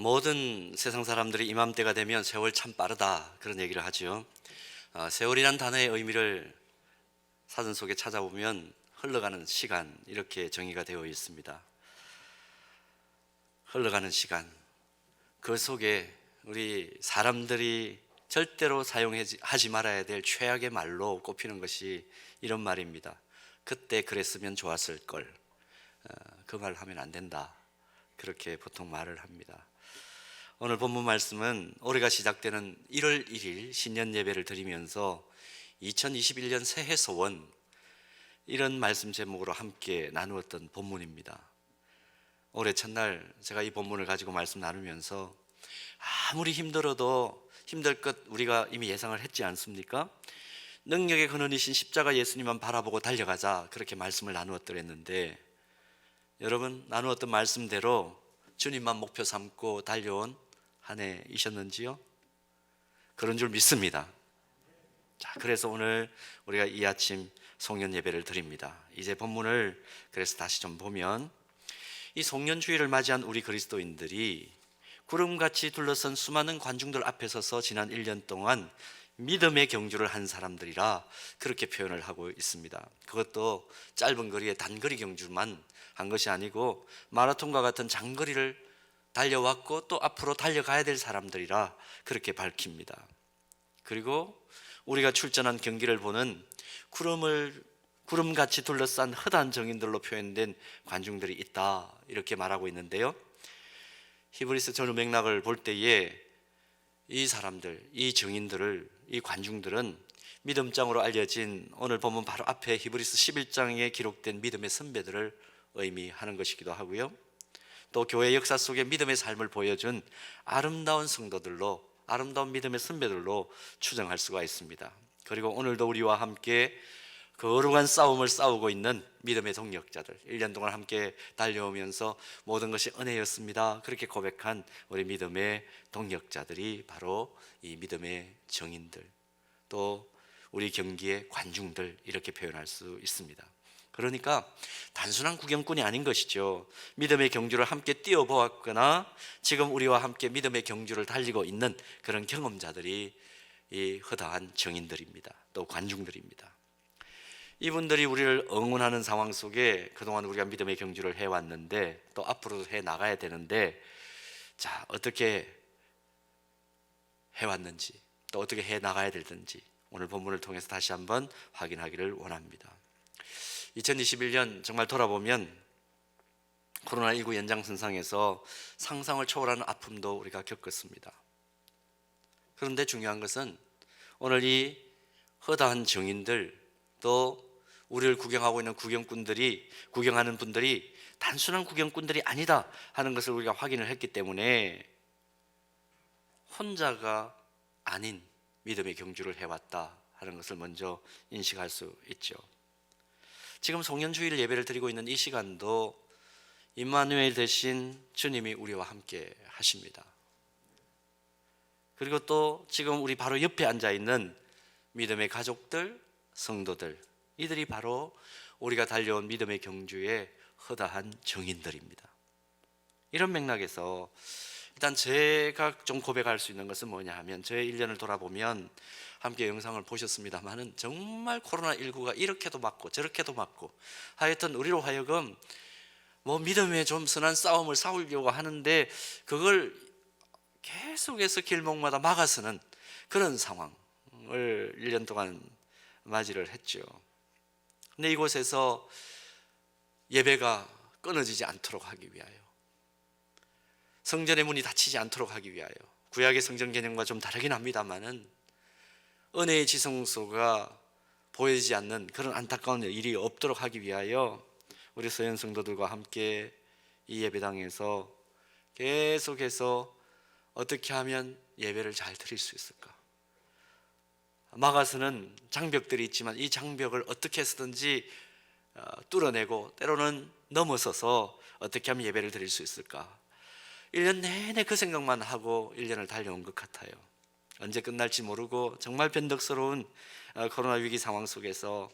모든 세상 사람들이 이맘때가 되면 세월 참 빠르다 그런 얘기를 하죠. 세월이란 단어의 의미를 사전 속에 찾아보면 흘러가는 시간 이렇게 정의가 되어 있습니다. 흘러가는 시간, 그 속에 우리 사람들이 절대로 사용하지 말아야 될 최악의 말로 꼽히는 것이 이런 말입니다. 그때 그랬으면 좋았을 걸. 그 말 하면 안 된다. 그렇게 보통 말을 합니다. 오늘 본문 말씀은 올해가 시작되는 1월 1일 신년 예배를 드리면서 2021년 새해 소원, 이런 말씀 제목으로 함께 나누었던 본문입니다. 올해 첫날 제가 이 본문을 가지고 말씀 나누면서 아무리 힘들어도 힘들 것 우리가 이미 예상을 했지 않습니까? 능력의 근원이신 십자가 예수님만 바라보고 달려가자, 그렇게 말씀을 나누었더랬는데, 여러분 나누었던 말씀대로 주님만 목표 삼고 달려온 한 해이셨는지요? 그런 줄 믿습니다. 자, 그래서 오늘 우리가 이 아침 송년 예배를 드립니다. 이제 본문을 그래서 다시 좀 보면, 이 송년주일을 맞이한 우리 그리스도인들이 구름같이 둘러선 수많은 관중들 앞에 서서 지난 1년 동안 믿음의 경주를 한 사람들이라 그렇게 표현을 하고 있습니다. 그것도 짧은 거리의 단거리 경주만 한 것이 아니고 마라톤과 같은 장거리를 달려왔고 또 앞으로 달려가야 될 사람들이라 그렇게 밝힙니다. 그리고 우리가 출전한 경기를 보는 구름같이 둘러싼 허다한 정인들로 표현된 관중들이 있다, 이렇게 말하고 있는데요, 히브리서 전후 맥락을 볼 때에 이 사람들, 이 정인들을, 이 관중들은 믿음장으로 알려진 오늘 본문 바로 앞에 히브리서 11장에 기록된 믿음의 선배들을 의미하는 것이기도 하고요, 또 교회 역사 속에 믿음의 삶을 보여준 아름다운 성도들로, 아름다운 믿음의 선배들로 추정할 수가 있습니다. 그리고 오늘도 우리와 함께 거룩한 싸움을 싸우고 있는 믿음의 동력자들, 1년 동안 함께 달려오면서 모든 것이 은혜였습니다, 그렇게 고백한 우리 믿음의 동력자들이 바로 이 믿음의 정인들, 또 우리 경기의 관중들, 이렇게 표현할 수 있습니다. 그러니까 단순한 구경꾼이 아닌 것이죠. 믿음의 경주를 함께 뛰어보았거나 지금 우리와 함께 믿음의 경주를 달리고 있는 그런 경험자들이 이 허다한 정인들입니다. 또 관중들입니다. 이분들이 우리를 응원하는 상황 속에 그동안 우리가 믿음의 경주를 해왔는데 또 앞으로도 해 나가야 되는데, 자, 어떻게 해왔는지 또 어떻게 해 나가야 되든지 오늘 본문을 통해서 다시 한번 확인하기를 원합니다. 2021년 정말 돌아보면 코로나19 연장선상에서 상상을 초월하는 아픔도 우리가 겪었습니다. 그런데 중요한 것은 오늘 이 허다한 정인들, 또 우리를 구경하고 있는 구경하는 분들이 단순한 구경꾼들이 아니다 하는 것을 우리가 확인을 했기 때문에 혼자가 아닌 믿음의 경주를 해왔다 하는 것을 먼저 인식할 수 있죠. 지금 송년주일 예배를 드리고 있는 이 시간도 임마누엘 대신 주님이 우리와 함께 하십니다. 그리고 또 지금 우리 바로 옆에 앉아 있는 믿음의 가족들, 성도들, 이들이 바로 우리가 달려온 믿음의 경주의 허다한 정인들입니다. 이런 맥락에서 일단 제가 좀 고백할 수 있는 것은 뭐냐 하면, 제 1년을 돌아보면 함께 영상을 보셨습니다마는 정말 코로나19가 이렇게도 맞고 저렇게도 맞고 하여튼 우리로 하여금 믿음의 좀 선한 싸움을 싸우려고 하는데 그걸 계속해서 길목마다 막아서는 그런 상황을 1년 동안 맞이를 했죠. 근데 이곳에서 예배가 끊어지지 않도록 하기 위하여, 성전의 문이 닫히지 않도록 하기 위하여, 구약의 성전 개념과 좀 다르긴 합니다만은 은혜의 지성소가 보이지 않는 그런 안타까운 일이 없도록 하기 위하여 우리 서현 성도들과 함께 이 예배당에서 계속해서 어떻게 하면 예배를 잘 드릴 수 있을까, 막아서는 장벽들이 있지만 이 장벽을 어떻게 해서든지 뚫어내고 때로는 넘어서서 어떻게 하면 예배를 드릴 수 있을까, 1년 내내 그 생각만 하고 1년을 달려온 것 같아요. 언제 끝날지 모르고 정말 변덕스러운 코로나 위기 상황 속에서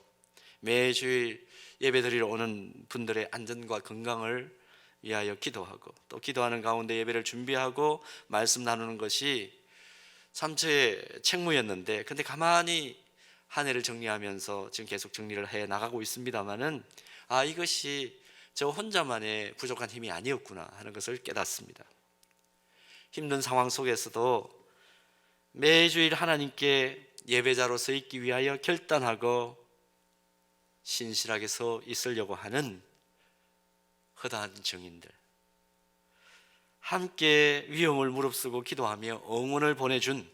매주일 예배 드리러 오는 분들의 안전과 건강을 위하여 기도하고 또 기도하는 가운데 예배를 준비하고 말씀 나누는 것이 참 제 책무였는데, 근데 가만히 한 해를 정리하면서 지금 계속 정리를 해 나가고 있습니다만은, 이것이 저 혼자만의 부족한 힘이 아니었구나 하는 것을 깨닫습니다. 힘든 상황 속에서도 매주일 하나님께 예배자로 서 있기 위하여 결단하고 신실하게 서 있으려고 하는 허다한 증인들, 함께 위험을 무릅쓰고 기도하며 응원을 보내준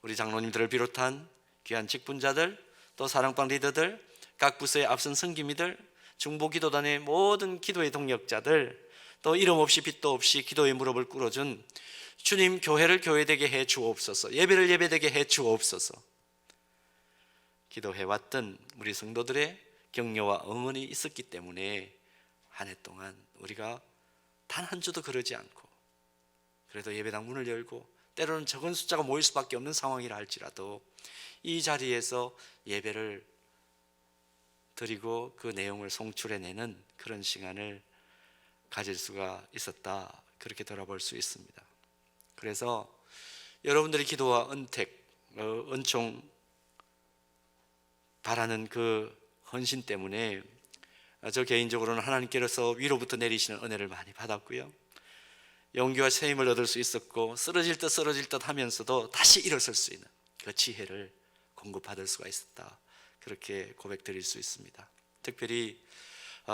우리 장로님들을 비롯한 귀한 직분자들, 또 사랑방 리더들, 각 부서의 앞선 성기미들, 중보기도단의 모든 기도의 동력자들, 또 이름 없이 빛도 없이 기도의 무릎을 꿇어준 주님, 교회를 교회되게 해 주옵소서, 예배를 예배되게 해 주옵소서. 기도해왔던 우리 성도들의 격려와 응원이 있었기 때문에 한 해 동안 우리가 단 한 주도 그러지 않고, 그래도 예배당 문을 열고 때로는 적은 숫자가 모일 수밖에 없는 상황이라 할지라도 이 자리에서 예배를 드리고 그 내용을 송출해내는 그런 시간을 가질 수가 있었다, 그렇게 돌아볼 수 있습니다. 그래서 여러분들의 기도와 은택, 은총 바라는 그 헌신 때문에 저 개인적으로는 하나님께서 위로부터 내리시는 은혜를 많이 받았고요, 용기와 새 힘을 얻을 수 있었고, 쓰러질 듯 하면서도 다시 일어설 수 있는 그 지혜를 공급받을 수가 있었다, 그렇게 고백드릴 수 있습니다. 특별히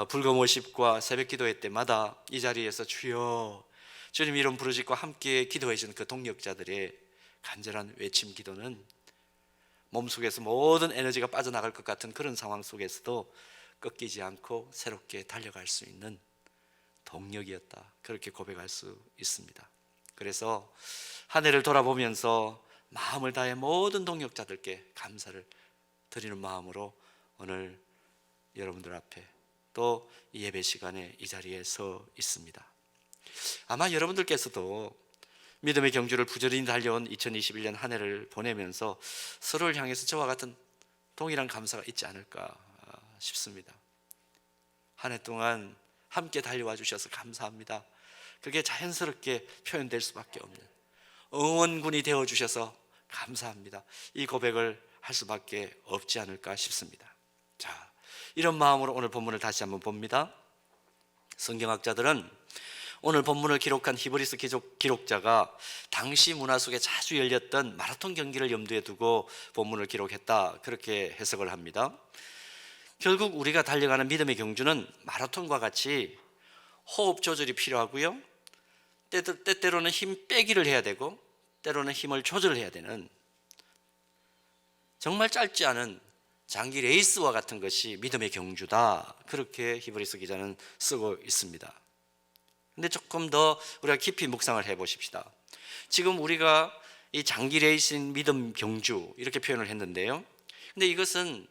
불금 50과 새벽 기도회 때마다 이 자리에서 주여 주님 이름 부르짖고 함께 기도해 주는 그 동력자들의 간절한 외침 기도는 몸속에서 모든 에너지가 빠져나갈 것 같은 그런 상황 속에서도 꺾이지 않고 새롭게 달려갈 수 있는 동력이었다, 그렇게 고백할 수 있습니다. 그래서 한 해를 돌아보면서 마음을 다해 모든 동력자들께 감사를 드리는 마음으로 오늘 여러분들 앞에 또 예배 시간에 이 자리에 서 있습니다. 아마 여러분들께서도 믿음의 경주를 부지런히 달려온 2021년 한 해를 보내면서 서로를 향해서 저와 같은 동일한 감사가 있지 않을까 싶습니다. 한 해 동안 함께 달려와 주셔서 감사합니다, 그게 자연스럽게 표현될 수밖에 없는 응원군이 되어 주셔서 감사합니다, 이 고백을 할 수밖에 없지 않을까 싶습니다. 자, 이런 마음으로 오늘 본문을 다시 한번 봅니다. 성경학자들은 오늘 본문을 기록한 히브리서 기록자가 당시 문화 속에 자주 열렸던 마라톤 경기를 염두에 두고 본문을 기록했다, 그렇게 해석을 합니다. 결국 우리가 달려가는 믿음의 경주는 마라톤과 같이 호흡 조절이 필요하고요, 때때로는 힘 빼기를 해야 되고 때로는 힘을 조절해야 되는 정말 짧지 않은 장기 레이스와 같은 것이 믿음의 경주다, 그렇게 히브리서 기자는 쓰고 있습니다. 근데 조금 더 우리가 깊이 묵상을 해보십시다. 지금 우리가 이 장기 레이스인 믿음 경주 이렇게 표현을 했는데요, 근데 이것은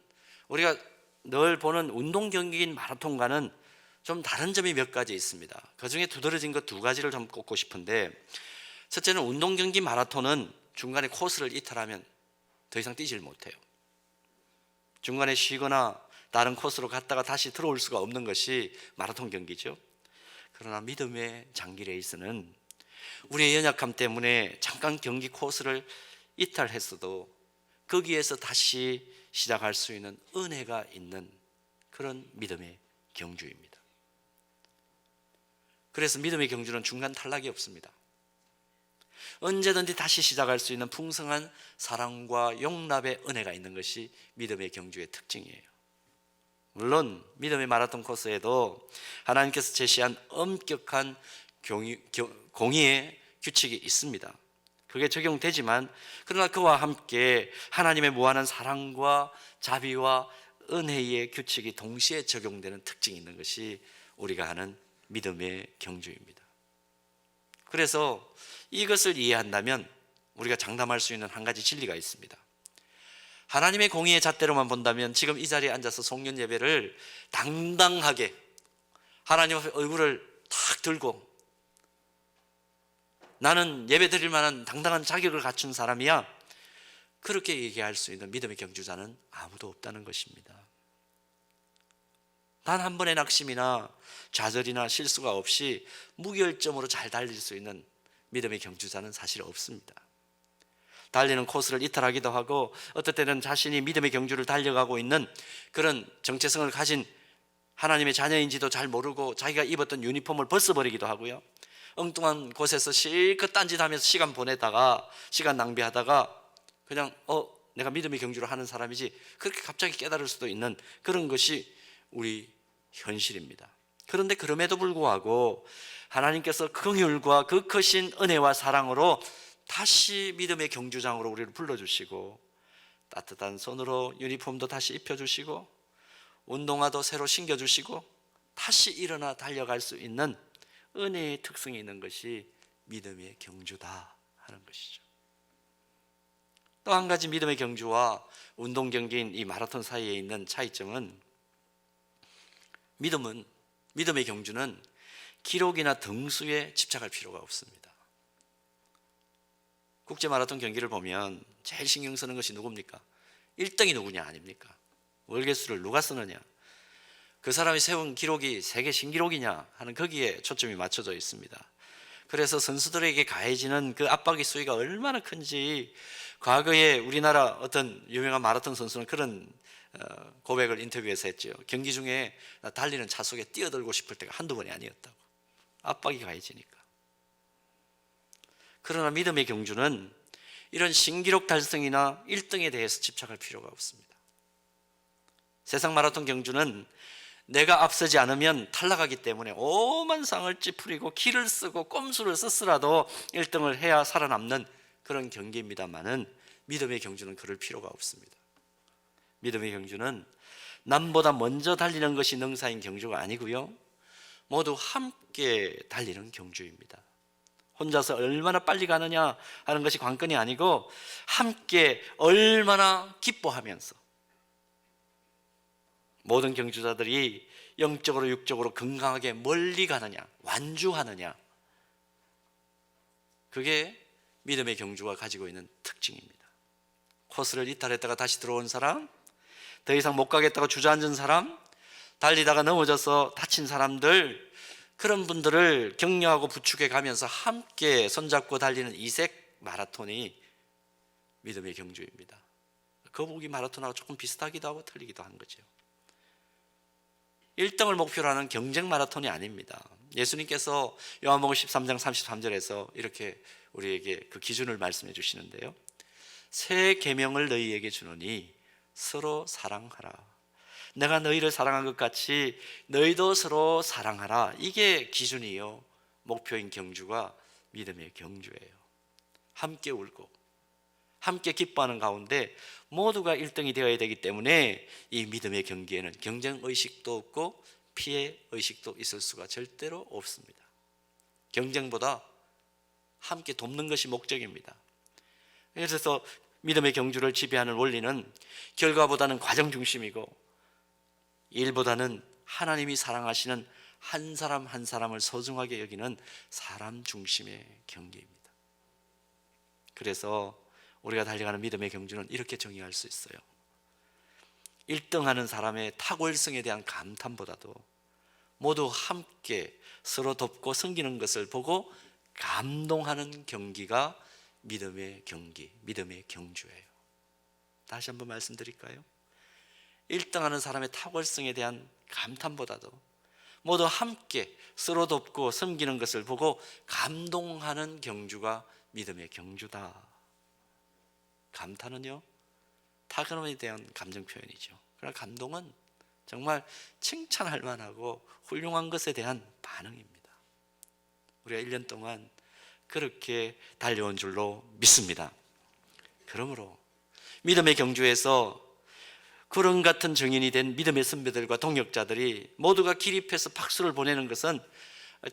우리가 늘 보는 운동 경기인 마라톤과는 좀 다른 점이 몇 가지 있습니다. 그 중에 두드러진 것 두 가지를 좀 꼽고 싶은데, 첫째는 운동 경기 마라톤은 중간에 코스를 이탈하면 더 이상 뛰질 못해요. 중간에 쉬거나 다른 코스로 갔다가 다시 들어올 수가 없는 것이 마라톤 경기죠. 그러나 믿음의 장기 레이스는 우리의 연약함 때문에 잠깐 경기 코스를 이탈했어도 거기에서 다시 시작할 수 있는 은혜가 있는 그런 믿음의 경주입니다. 그래서 믿음의 경주는 중간 탈락이 없습니다. 언제든지 다시 시작할 수 있는 풍성한 사랑과 용납의 은혜가 있는 것이 믿음의 경주의 특징이에요. 물론 믿음의 마라톤 코스에도 하나님께서 제시한 엄격한 공의의 규칙이 있습니다. 그게 적용되지만, 그러나 그와 함께 하나님의 무한한 사랑과 자비와 은혜의 규칙이 동시에 적용되는 특징이 있는 것이 우리가 하는 믿음의 경주입니다. 그래서 이것을 이해한다면 우리가 장담할 수 있는 한 가지 진리가 있습니다. 하나님의 공의의 잣대로만 본다면 지금 이 자리에 앉아서 송년 예배를 당당하게 하나님 앞에 얼굴을 탁 들고 나는 예배 드릴 만한 당당한 자격을 갖춘 사람이야, 그렇게 얘기할 수 있는 믿음의 경주자는 아무도 없다는 것입니다. 단 한 번의 낙심이나 좌절이나 실수가 없이 무결점으로 잘 달릴 수 있는 믿음의 경주자는 사실 없습니다. 달리는 코스를 이탈하기도 하고, 어떨 때는 자신이 믿음의 경주를 달려가고 있는 그런 정체성을 가진 하나님의 자녀인지도 잘 모르고 자기가 입었던 유니폼을 벗어버리기도 하고요, 엉뚱한 곳에서 실컷 딴짓하면서 시간 보내다가, 시간 낭비하다가 그냥 내가 믿음의 경주를 하는 사람이지, 그렇게 갑자기 깨달을 수도 있는 그런 것이 우리 현실입니다. 그런데 그럼에도 불구하고 하나님께서 긍휼과 그 크신 은혜와 사랑으로 다시 믿음의 경주장으로 우리를 불러주시고, 따뜻한 손으로 유니폼도 다시 입혀주시고, 운동화도 새로 신겨주시고, 다시 일어나 달려갈 수 있는 은혜의 특성이 있는 것이 믿음의 경주다 하는 것이죠. 또 한 가지 믿음의 경주와 운동 경기인 이 마라톤 사이에 있는 차이점은, 믿음의 경주는 기록이나 등수에 집착할 필요가 없습니다. 국제 마라톤 경기를 보면 제일 신경 쓰는 것이 누굽니까? 1등이 누구냐 아닙니까? 월계수를 누가 쓰느냐, 그 사람이 세운 기록이 세계 신기록이냐 하는 거기에 초점이 맞춰져 있습니다. 그래서 선수들에게 가해지는 그 압박의 수위가 얼마나 큰지, 과거에 우리나라 어떤 유명한 마라톤 선수는 그런 고백을 인터뷰에서 했죠. 경기 중에 달리는 차 속에 뛰어들고 싶을 때가 한두 번이 아니었다고. 압박이 가해지니까. 그러나 믿음의 경주는 이런 신기록 달성이나 1등에 대해서 집착할 필요가 없습니다. 세상 마라톤 경주는 내가 앞서지 않으면 탈락하기 때문에 오만 상을 찌푸리고 기를 쓰고 꼼수를 썼으라도 1등을 해야 살아남는 그런 경기입니다만은, 믿음의 경주는 그럴 필요가 없습니다. 믿음의 경주는 남보다 먼저 달리는 것이 능사인 경주가 아니고요, 모두 함께 달리는 경주입니다. 혼자서 얼마나 빨리 가느냐 하는 것이 관건이 아니고, 함께 얼마나 기뻐하면서 모든 경주자들이 영적으로 육적으로 건강하게 멀리 가느냐, 완주하느냐, 그게 믿음의 경주가 가지고 있는 특징입니다. 코스를 이탈했다가 다시 들어온 사람, 더 이상 못 가겠다고 주저앉은 사람, 달리다가 넘어져서 다친 사람들, 그런 분들을 격려하고 부축해 가면서 함께 손잡고 달리는 이색 마라톤이 믿음의 경주입니다. 거북이 마라톤하고 조금 비슷하기도 하고 틀리기도 한 거죠. 1등을 목표로 하는 경쟁 마라톤이 아닙니다. 예수님께서 요한복음 13장 33절에서 이렇게 우리에게 그 기준을 말씀해 주시는데요, 새 계명을 너희에게 주노니 서로 사랑하라. 내가 너희를 사랑한 것 같이 너희도 서로 사랑하라. 이게 기준이요, 목표인 경주가 믿음의 경주예요. 함께 울고 함께 기뻐하는 가운데 모두가 1등이 되어야 되기 때문에 이 믿음의 경기에는 경쟁의식도 없고 피해의식도 있을 수가 절대로 없습니다. 경쟁보다 함께 돕는 것이 목적입니다. 그래서 믿음의 경주를 지배하는 원리는 결과보다는 과정 중심이고, 일보다는 하나님이 사랑하시는 한 사람 한 사람을 소중하게 여기는 사람 중심의 경기입니다. 그래서 우리가 달려가는 믿음의 경주는 이렇게 정의할 수 있어요. 1등하는 사람의 탁월성에 대한 감탄보다도 모두 함께 서로 돕고 섬기는 것을 보고 감동하는 경기가 믿음의 경기, 믿음의 경주예요. 다시 한번 말씀드릴까요? 1등하는 사람의 탁월성에 대한 감탄보다도 모두 함께 서로 돕고 섬기는 것을 보고 감동하는 경주가 믿음의 경주다. 감탄은요, 탁월함에 대한 감정 표현이죠. 그러나 감동은 정말 칭찬할 만하고 훌륭한 것에 대한 반응입니다. 우리가 1년 동안 그렇게 달려온 줄로 믿습니다. 그러므로 믿음의 경주에서 구름 같은 증인이 된 믿음의 선배들과 동역자들이 모두가 기립해서 박수를 보내는 것은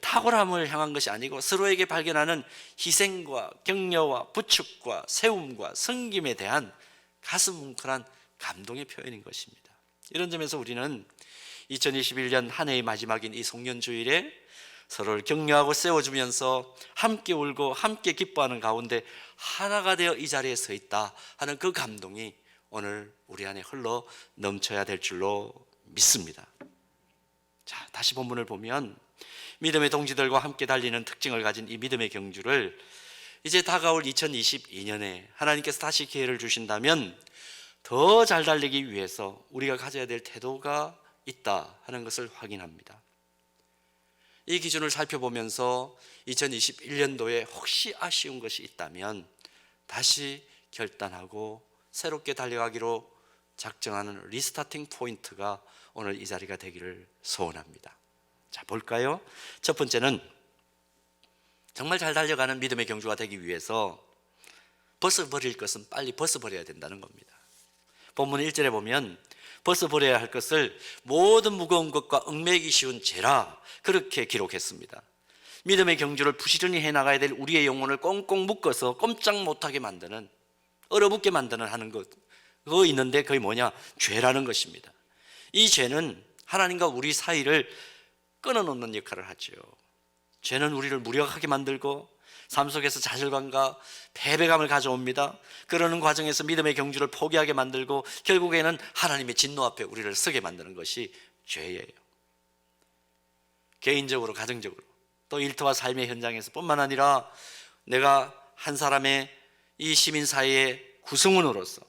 탁월함을 향한 것이 아니고 서로에게 발견하는 희생과 격려와 부축과 세움과 섬김에 대한 가슴 뭉클한 감동의 표현인 것입니다. 이런 점에서 우리는 2021년 한 해의 마지막인 이 송년주일에 서로를 격려하고 세워주면서 함께 울고 함께 기뻐하는 가운데 하나가 되어 이 자리에 서 있다 하는 그 감동이 오늘 우리 안에 흘러 넘쳐야 될 줄로 믿습니다. 다시 본문을 보면 믿음의 동지들과 함께 달리는 특징을 가진 이 믿음의 경주를 이제 다가올 2022년에 하나님께서 다시 기회를 주신다면 더 잘 달리기 위해서 우리가 가져야 될 태도가 있다 하는 것을 확인합니다. 이 기준을 살펴보면서 2021년도에 혹시 아쉬운 것이 있다면 다시 결단하고 새롭게 달려가기로 작정하는 리스타팅 포인트가 오늘 이 자리가 되기를 소원합니다. 자, 볼까요? 첫 번째는 정말 잘 달려가는 믿음의 경주가 되기 위해서 벗어버릴 것은 빨리 벗어버려야 된다는 겁니다. 본문 1절에 보면 벗어버려야 할 것을 모든 무거운 것과 얽매이기 쉬운 죄라 그렇게 기록했습니다. 믿음의 경주를 부지런히 해나가야 될 우리의 영혼을 꽁꽁 묶어서 꼼짝 못하게 만드는, 얼어붙게 만드는 하는 것, 그거 있는데 그게 뭐냐? 죄라는 것입니다. 이 죄는 하나님과 우리 사이를 끊어놓는 역할을 하죠. 죄는 우리를 무력하게 만들고 삶 속에서 좌절감과 패배감을 가져옵니다. 그러는 과정에서 믿음의 경주를 포기하게 만들고 결국에는 하나님의 진노 앞에 우리를 서게 만드는 것이 죄예요. 개인적으로, 가정적으로, 또 일터와 삶의 현장에서 뿐만 아니라 내가 한 사람의 이 시민사회의 구성원으로서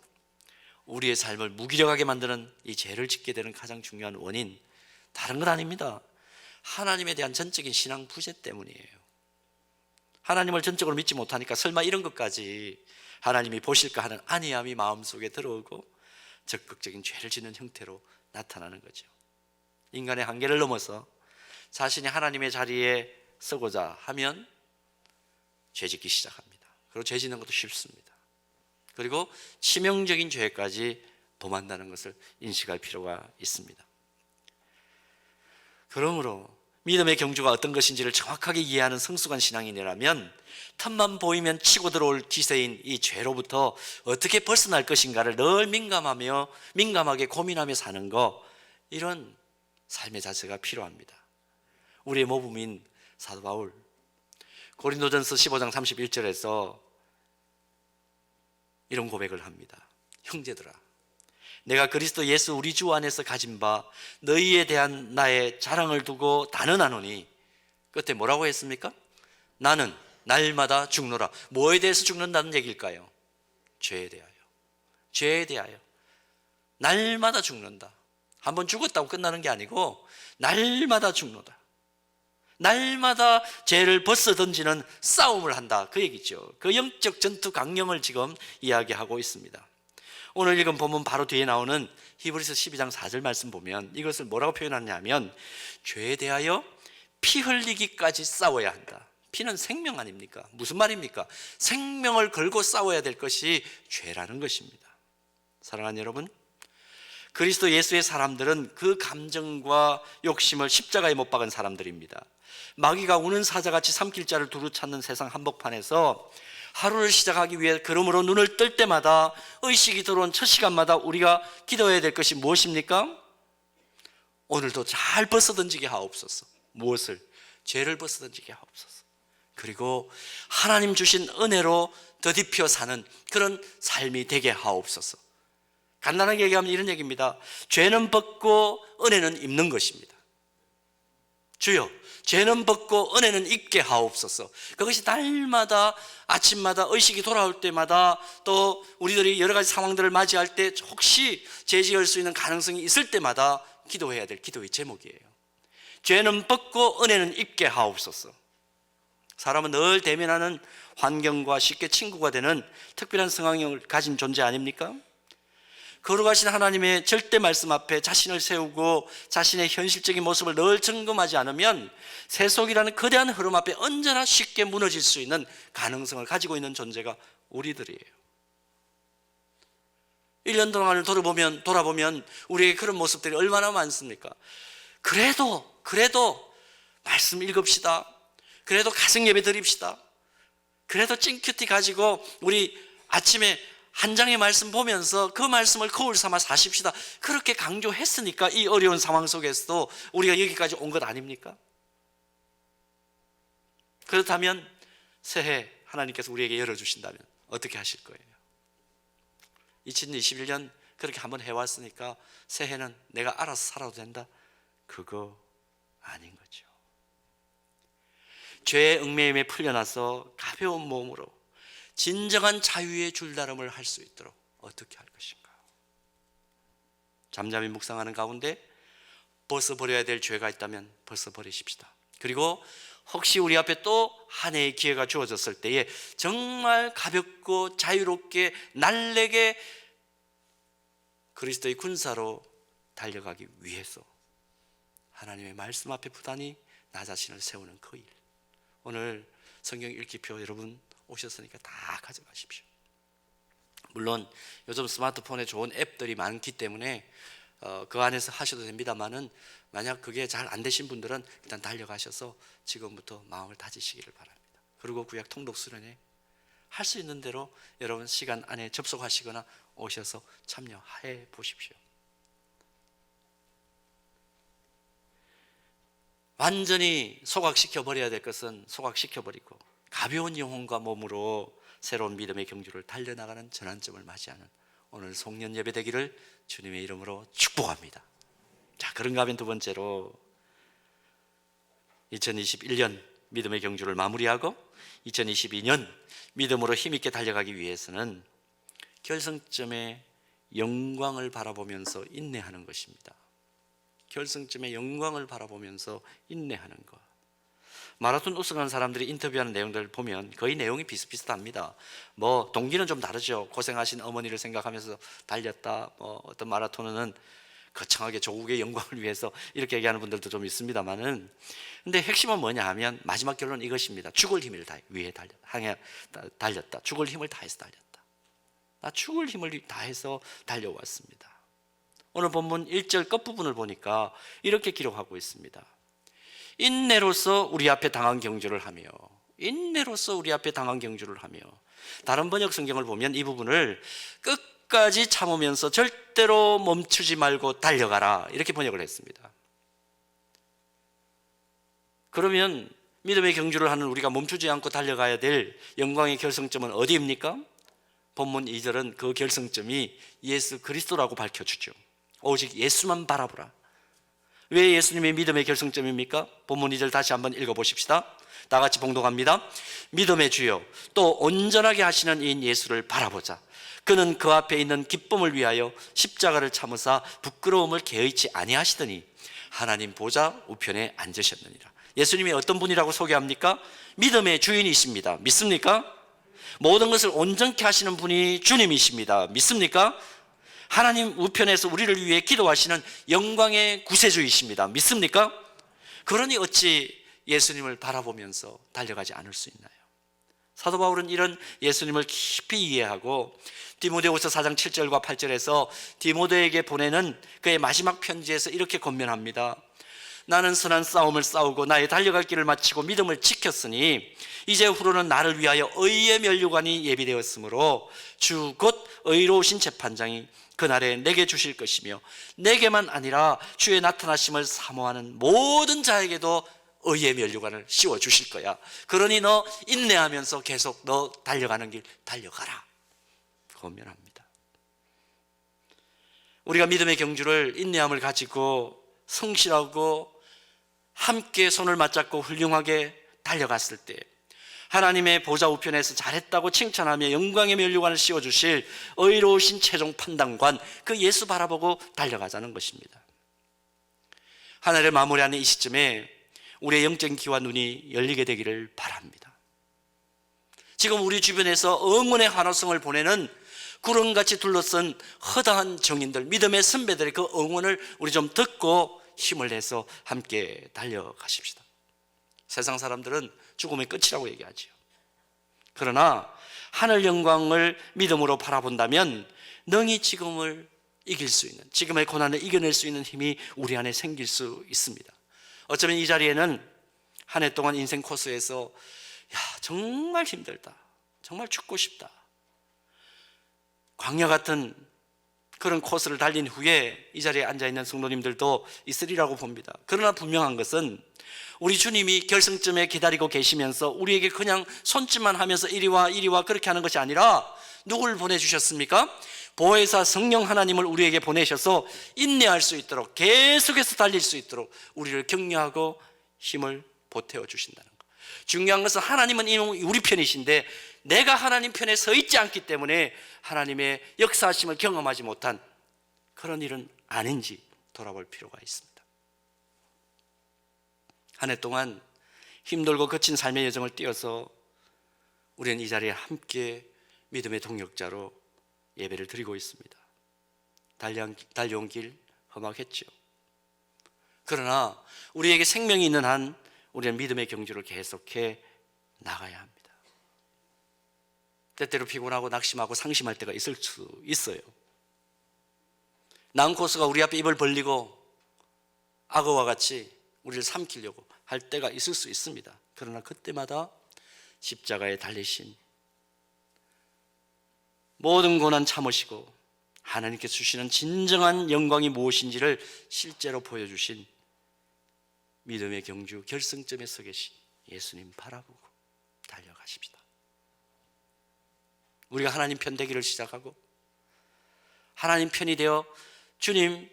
우리의 삶을 무기력하게 만드는 이 죄를 짓게 되는 가장 중요한 원인, 다른 건 아닙니다. 하나님에 대한 전적인 신앙 부재 때문이에요. 하나님을 전적으로 믿지 못하니까 설마 이런 것까지 하나님이 보실까 하는 안이함이 마음속에 들어오고 적극적인 죄를 짓는 형태로 나타나는 거죠. 인간의 한계를 넘어서 자신이 하나님의 자리에 서고자 하면 죄 짓기 시작합니다. 그리고 죄 짓는 것도 쉽습니다. 그리고 치명적인 죄까지 범한다는 것을 인식할 필요가 있습니다. 그러므로 믿음의 경주가 어떤 것인지를 정확하게 이해하는 성숙한 신앙인이라면 틈만 보이면 치고 들어올 기세인 이 죄로부터 어떻게 벗어날 것인가를 늘 민감하게 고민하며 사는 것, 이런 삶의 자세가 필요합니다. 우리의 모범인 사도 바울, 고린도전서 15장 31절에서 이런 고백을 합니다. 형제들아, 내가 그리스도 예수 우리 주 안에서 가진 바 너희에 대한 나의 자랑을 두고 단언하노니, 끝에 뭐라고 했습니까? 나는 날마다 죽노라. 뭐에 대해서 죽는다는 얘기일까요? 죄에 대하여. 죄에 대하여 날마다 죽는다. 한번 죽었다고 끝나는 게 아니고 날마다 죽노다. 날마다 죄를 벗어던지는 싸움을 한다, 그 얘기죠. 그 영적 전투 강령을 지금 이야기하고 있습니다. 오늘 읽은 본문 바로 뒤에 나오는 히브리서 12장 4절 말씀 보면 이것을 뭐라고 표현하냐면 죄에 대하여 피 흘리기까지 싸워야 한다. 피는 생명 아닙니까? 무슨 말입니까? 생명을 걸고 싸워야 될 것이 죄라는 것입니다. 사랑하는 여러분, 그리스도 예수의 사람들은 그 감정과 욕심을 십자가에 못 박은 사람들입니다. 마귀가 우는 사자같이 삼킬 자를 두루 찾는 세상 한복판에서 하루를 시작하기 위해 그러므로 눈을 뜰 때마다 의식이 들어온 첫 시간마다 우리가 기도해야 될 것이 무엇입니까? 오늘도 잘 벗어던지게 하옵소서. 무엇을? 죄를 벗어던지게 하옵소서. 그리고 하나님 주신 은혜로 더딥혀 사는 그런 삶이 되게 하옵소서. 간단하게 얘기하면 이런 얘기입니다. 죄는 벗고 은혜는 입는 것입니다. 주여, 죄는 벗고 은혜는 입게 하옵소서. 그것이 날마다 아침마다 의식이 돌아올 때마다 또 우리들이 여러 가지 상황들을 맞이할 때 혹시 죄 지을 수 있는 가능성이 있을 때마다 기도해야 될 기도의 제목이에요. 죄는 벗고 은혜는 입게 하옵소서. 사람은 늘 대면하는 환경과 쉽게 친구가 되는 특별한 성향을 가진 존재 아닙니까? 거룩하신 하나님의 절대 말씀 앞에 자신을 세우고 자신의 현실적인 모습을 늘 점검하지 않으면 세속이라는 거대한 흐름 앞에 언제나 쉽게 무너질 수 있는 가능성을 가지고 있는 존재가 우리들이에요. 1년 동안을 돌아보면 우리에게 그런 모습들이 얼마나 많습니까? 그래도 말씀 읽읍시다. 그래도 가정 예배 드립시다. 그래도 찡큐티 가지고 우리 아침에 한 장의 말씀 보면서 그 말씀을 거울 삼아 사십시다. 그렇게 강조했으니까 이 어려운 상황 속에서도 우리가 여기까지 온 것 아닙니까? 그렇다면 새해 하나님께서 우리에게 열어주신다면 어떻게 하실 거예요? 2021년 그렇게 한번 해왔으니까 새해는 내가 알아서 살아도 된다? 그거 아닌 거죠. 죄의 얽매임에 풀려나서 가벼운 몸으로 진정한 자유의 줄다름을 할 수 있도록 어떻게 할 것인가? 잠잠히 묵상하는 가운데 벗어버려야 될 죄가 있다면 벗어버리십시다. 그리고 혹시 우리 앞에 또 한 해의 기회가 주어졌을 때에 정말 가볍고 자유롭게 날래게 그리스도의 군사로 달려가기 위해서 하나님의 말씀 앞에 부단히 나 자신을 세우는 그 일, 오늘 성경 읽기표 여러분 오셨으니까 다 가져가십시오. 물론 요즘 스마트폰에 좋은 앱들이 많기 때문에 그 안에서 하셔도 됩니다만은, 만약 그게 잘 안 되신 분들은 일단 달려가셔서 지금부터 마음을 다지시기를 바랍니다. 그리고 구약 통독 수련회 할 수 있는 대로 여러분 시간 안에 접속하시거나 오셔서 참여해 보십시오. 완전히 소각시켜 버려야 될 것은 소각시켜 버리고 가벼운 영혼과 몸으로 새로운 믿음의 경주를 달려나가는 전환점을 맞이하는 오늘 송년 예배 되기를 주님의 이름으로 축복합니다. 자, 그런가 하면 두 번째로 2021년 믿음의 경주를 마무리하고 2022년 믿음으로 힘있게 달려가기 위해서는 결승점의 영광을 바라보면서 인내하는 것입니다. 결승점의 영광을 바라보면서 인내하는 것. 마라톤 우승한 사람들이 인터뷰하는 내용들을 보면 거의 내용이 비슷비슷합니다. 뭐 동기는 좀 다르죠. 고생하신 어머니를 생각하면서 달렸다. 어떤 마라톤은 거창하게 조국의 영광을 위해서 이렇게 얘기하는 분들도 좀 있습니다만은, 근데 핵심은 뭐냐 하면 마지막 결론은 이것입니다. 죽을 힘을 위해 달렸다. 죽을 힘을 다해서 달렸다. 나 죽을 힘을 다해서 달려왔습니다. 오늘 본문 1절 끝부분을 보니까 이렇게 기록하고 있습니다. 인내로서 우리 앞에 당한 경주를 하며, 인내로서 우리 앞에 당한 경주를 하며. 다른 번역 성경을 보면 이 부분을 끝까지 참으면서 절대로 멈추지 말고 달려가라, 이렇게 번역을 했습니다. 그러면 믿음의 경주를 하는 우리가 멈추지 않고 달려가야 될 영광의 결승점은 어디입니까? 본문 2절은 그 결승점이 예수 그리스도라고 밝혀주죠. 오직 예수만 바라보라. 왜 예수님의 믿음의 결승점입니까? 본문 2절 다시 한번 읽어보십시다. 다 같이 봉독합니다. 믿음의 주요 또 온전하게 하시는 이인 예수를 바라보자. 그는 그 앞에 있는 기쁨을 위하여 십자가를 참으사 부끄러움을 개의치 아니하시더니 하나님 보좌 우편에 앉으셨느니라. 예수님이 어떤 분이라고 소개합니까? 믿음의 주인이십니다. 믿습니까? 모든 것을 온전케 하시는 분이 주님이십니다. 믿습니까? 하나님 우편에서 우리를 위해 기도하시는 영광의 구세주이십니다. 믿습니까? 그러니 어찌 예수님을 바라보면서 달려가지 않을 수 있나요? 사도 바울은 이런 예수님을 깊이 이해하고 디모데후서 4장 7절과 8절에서 디모데에게 보내는 그의 마지막 편지에서 이렇게 권면합니다. 나는 선한 싸움을 싸우고 나의 달려갈 길을 마치고 믿음을 지켰으니 이제 후로는 나를 위하여 의의 면류관이 예비되었으므로 주 곧 의로우신 재판장이 그날에 내게 주실 것이며 내게만 아니라 주의 나타나심을 사모하는 모든 자에게도 의의 면류관을 씌워 주실 거야. 그러니 너 인내하면서 계속 너 달려가는 길 달려가라, 권면합니다. 우리가 믿음의 경주를 인내함을 가지고 성실하고 함께 손을 맞잡고 훌륭하게 달려갔을 때 하나님의 보좌 우편에서 잘했다고 칭찬하며 영광의 면류관을 씌워주실 의로우신 최종 판단관, 그 예수 바라보고 달려가자는 것입니다. 한 해를 마무리하는 이 시점에 우리의 영적인 귀와 눈이 열리게 되기를 바랍니다. 지금 우리 주변에서 응원의 환호성을 보내는 구름같이 둘러싼 허다한 정인들, 믿음의 선배들의 그 응원을 우리 좀 듣고 힘을 내서 함께 달려가십시다. 세상 사람들은 죽음의 끝이라고 얘기하죠. 그러나 하늘 영광을 믿음으로 바라본다면 능히 지금을 이길 수 있는, 지금의 고난을 이겨낼 수 있는 힘이 우리 안에 생길 수 있습니다. 어쩌면 이 자리에는 한 해 동안 인생 코스에서 정말 힘들다, 정말 죽고 싶다, 광야 같은 그런 코스를 달린 후에 이 자리에 앉아있는 성도님들도 있으리라고 봅니다. 그러나 분명한 것은 우리 주님이 결승점에 기다리고 계시면서 우리에게 그냥 손짓만 하면서 이리와 이리와 그렇게 하는 것이 아니라 누굴 보내주셨습니까? 보혜사 성령 하나님을 우리에게 보내셔서 인내할 수 있도록, 계속해서 달릴 수 있도록 우리를 격려하고 힘을 보태어 주신다는 것. 중요한 것은 하나님은 이미 우리 편이신데 내가 하나님 편에 서 있지 않기 때문에 하나님의 역사하심을 경험하지 못한 그런 일은 아닌지 돌아볼 필요가 있습니다. 한 해 동안 힘들고 거친 삶의 여정을 띄어서 우리는 이 자리에 함께 믿음의 동역자로 예배를 드리고 있습니다. 달려온 길 험악했죠. 그러나 우리에게 생명이 있는 한 우리는 믿음의 경주를 계속해 나가야 합니다. 때때로 피곤하고 낙심하고 상심할 때가 있을 수 있어요. 난코스가 우리 앞에 입을 벌리고 악어와 같이 우리를 삼키려고 할 때가 있을 수 있습니다. 그러나 그때마다 십자가에 달리신, 모든 고난 참으시고 하나님께서 주시는 진정한 영광이 무엇인지를 실제로 보여주신 믿음의 경주 결승점에 서 계신 예수님 바라보고 달려가십시다. 우리가 하나님 편 되기를 시작하고 하나님 편이 되어 주님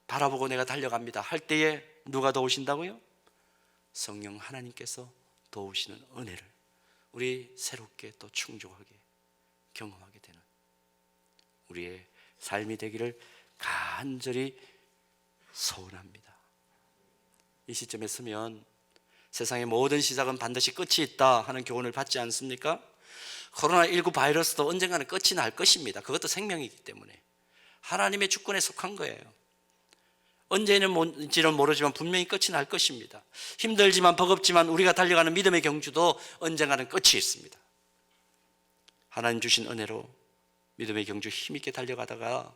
바라보고 내가 달려갑니다 할 때에 누가 도우신다고요? 성령 하나님께서 도우시는 은혜를 우리 새롭게 또 충족하게 경험하게 되는 우리의 삶이 되기를 간절히 소원합니다. 이 시점에 서면 세상의 모든 시작은 반드시 끝이 있다 하는 교훈을 받지 않습니까? 코로나19 바이러스도 언젠가는 끝이 날 것입니다. 그것도 생명이기 때문에 하나님의 주권에 속한 거예요. 언제는지는 모르지만 분명히 끝이 날 것입니다. 힘들지만 버겁지만 우리가 달려가는 믿음의 경주도 언젠가는 끝이 있습니다. 하나님 주신 은혜로 믿음의 경주 힘있게 달려가다가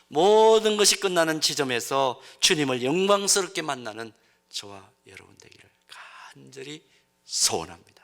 모든 것이 끝나는 지점에서 주님을 영광스럽게 만나는 저와 여러분 되기를 간절히 소원합니다.